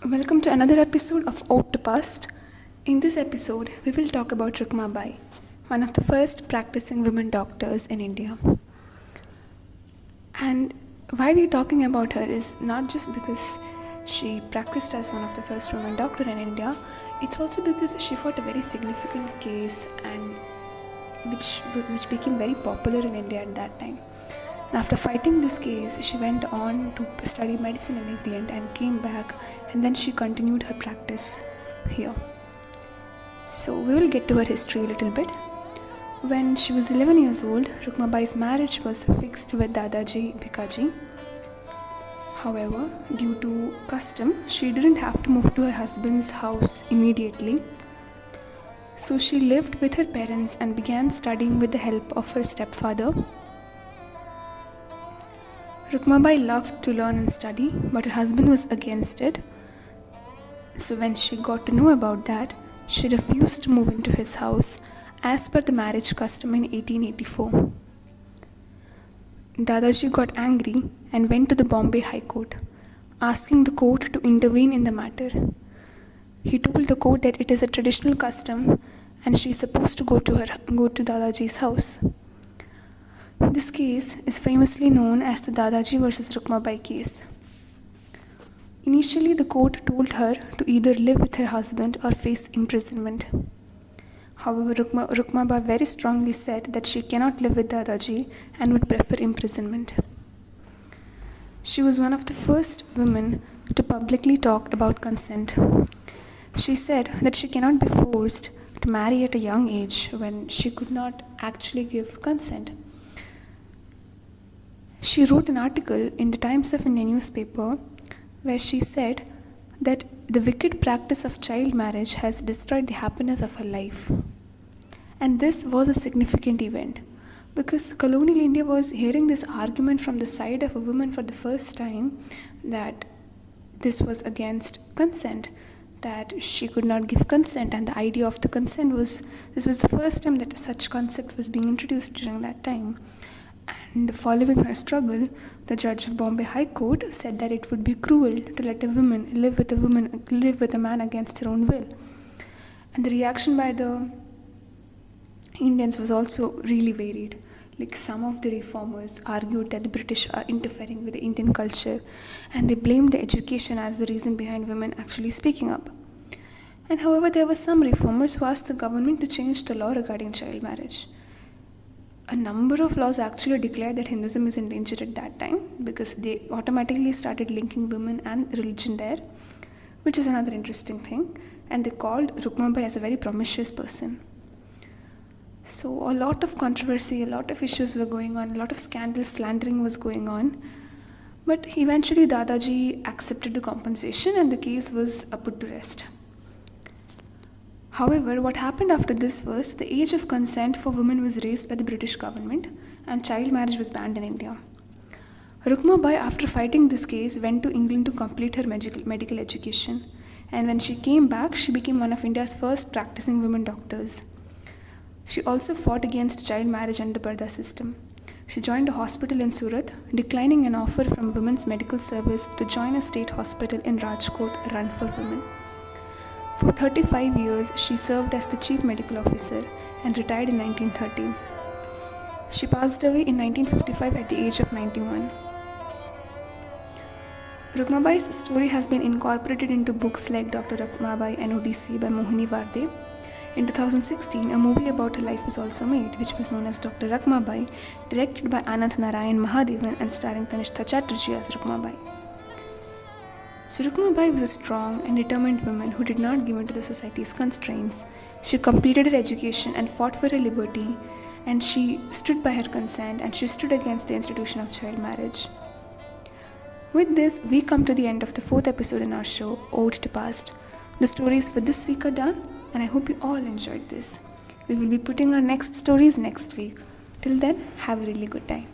Welcome to another episode of Ode to Past. In this episode, we will talk about Rukhmabai, one of the first practicing women doctors in India. And why we're talking about her is not just because she practiced as one of the first women doctor in India, it's also because she fought a very significant case and which became very popular in India at that time. And after fighting this case, she went on to study medicine in England and came back, and then she continued her practice here. So we will get to her history a little bit. When she was 11 years old, Rukhmabai's marriage was fixed with Dadaji Bhikaji. However, due to custom, she didn't have to move to her husband's house immediately. So she lived with her parents and began studying with the help of her stepfather. Rukhmabai loved to learn and study, but her husband was against it. So when she got to know about that, she refused to move into his house as per the marriage custom in 1884. Dadaji got angry and went to the Bombay High Court, asking the court to intervene in the matter. He told the court that it is a traditional custom and she is supposed to go to Dadaji's house. This case is famously known as the Dadaji versus Rukhmabai case. Initially, the court told her to either live with her husband or face imprisonment. However, Rukhmabai very strongly said that she cannot live with Dadaji and would prefer imprisonment. She was one of the first women to publicly talk about consent. She said that she cannot be forced to marry at a young age when she could not actually give consent. She wrote an article in the Times of India newspaper where she said that the wicked practice of child marriage has destroyed the happiness of her life. And this was a significant event because colonial India was hearing this argument from the side of a woman for the first time that this was against consent, that she could not give consent, and the idea of the consent was, this was the first time that such concept was being introduced during that time. And following her struggle, the judge of Bombay High Court said that it would be cruel to let a woman live with a man against her own will. And the reaction by the Indians was also really varied. Like, some of the reformers argued that the British are interfering with the Indian culture, and they blamed the education as the reason behind women actually speaking up. And however, there were some reformers who asked the government to change the law regarding child marriage. A number of laws actually declared that Hinduism is in danger at that time because they automatically started linking women and religion there, which is another interesting thing. And they called Rukhmabai as a very promiscuous person. So a lot of controversy, a lot of issues were going on, a lot of scandal, slandering was going on. But eventually Dadaji accepted the compensation and the case was put to rest. However, what happened after this was the age of consent for women was raised by the British government and child marriage was banned in India. Rukhmabai, after fighting this case, went to England to complete her medical education, and when she came back, she became one of India's first practicing women doctors. She also fought against child marriage and the Parda system. She joined a hospital in Surat, declining an offer from Women's Medical Service to join a state hospital in Rajkot run for women. For 35 years, she served as the chief medical officer and retired in 1930. She passed away in 1955 at the age of 91. Rukhmabai's story has been incorporated into books like Dr. Rukhmabai and Odissi by Mohini Varde. In 2016, a movie about her life was also made, which was known as Dr. Rukhmabai, directed by Ananth Narayan Mahadevan and starring Tanishta Chatterjee as Rukhmabai. So Rukhmabai was a strong and determined woman who did not give in to the society's constraints. She completed her education and fought for her liberty, and she stood by her consent, and she stood against the institution of child marriage. With this, we come to the end of the 4th episode in our show, Ode to Past. The stories for this week are done, and I hope you all enjoyed this. We will be putting our next stories next week. Till then, have a really good time.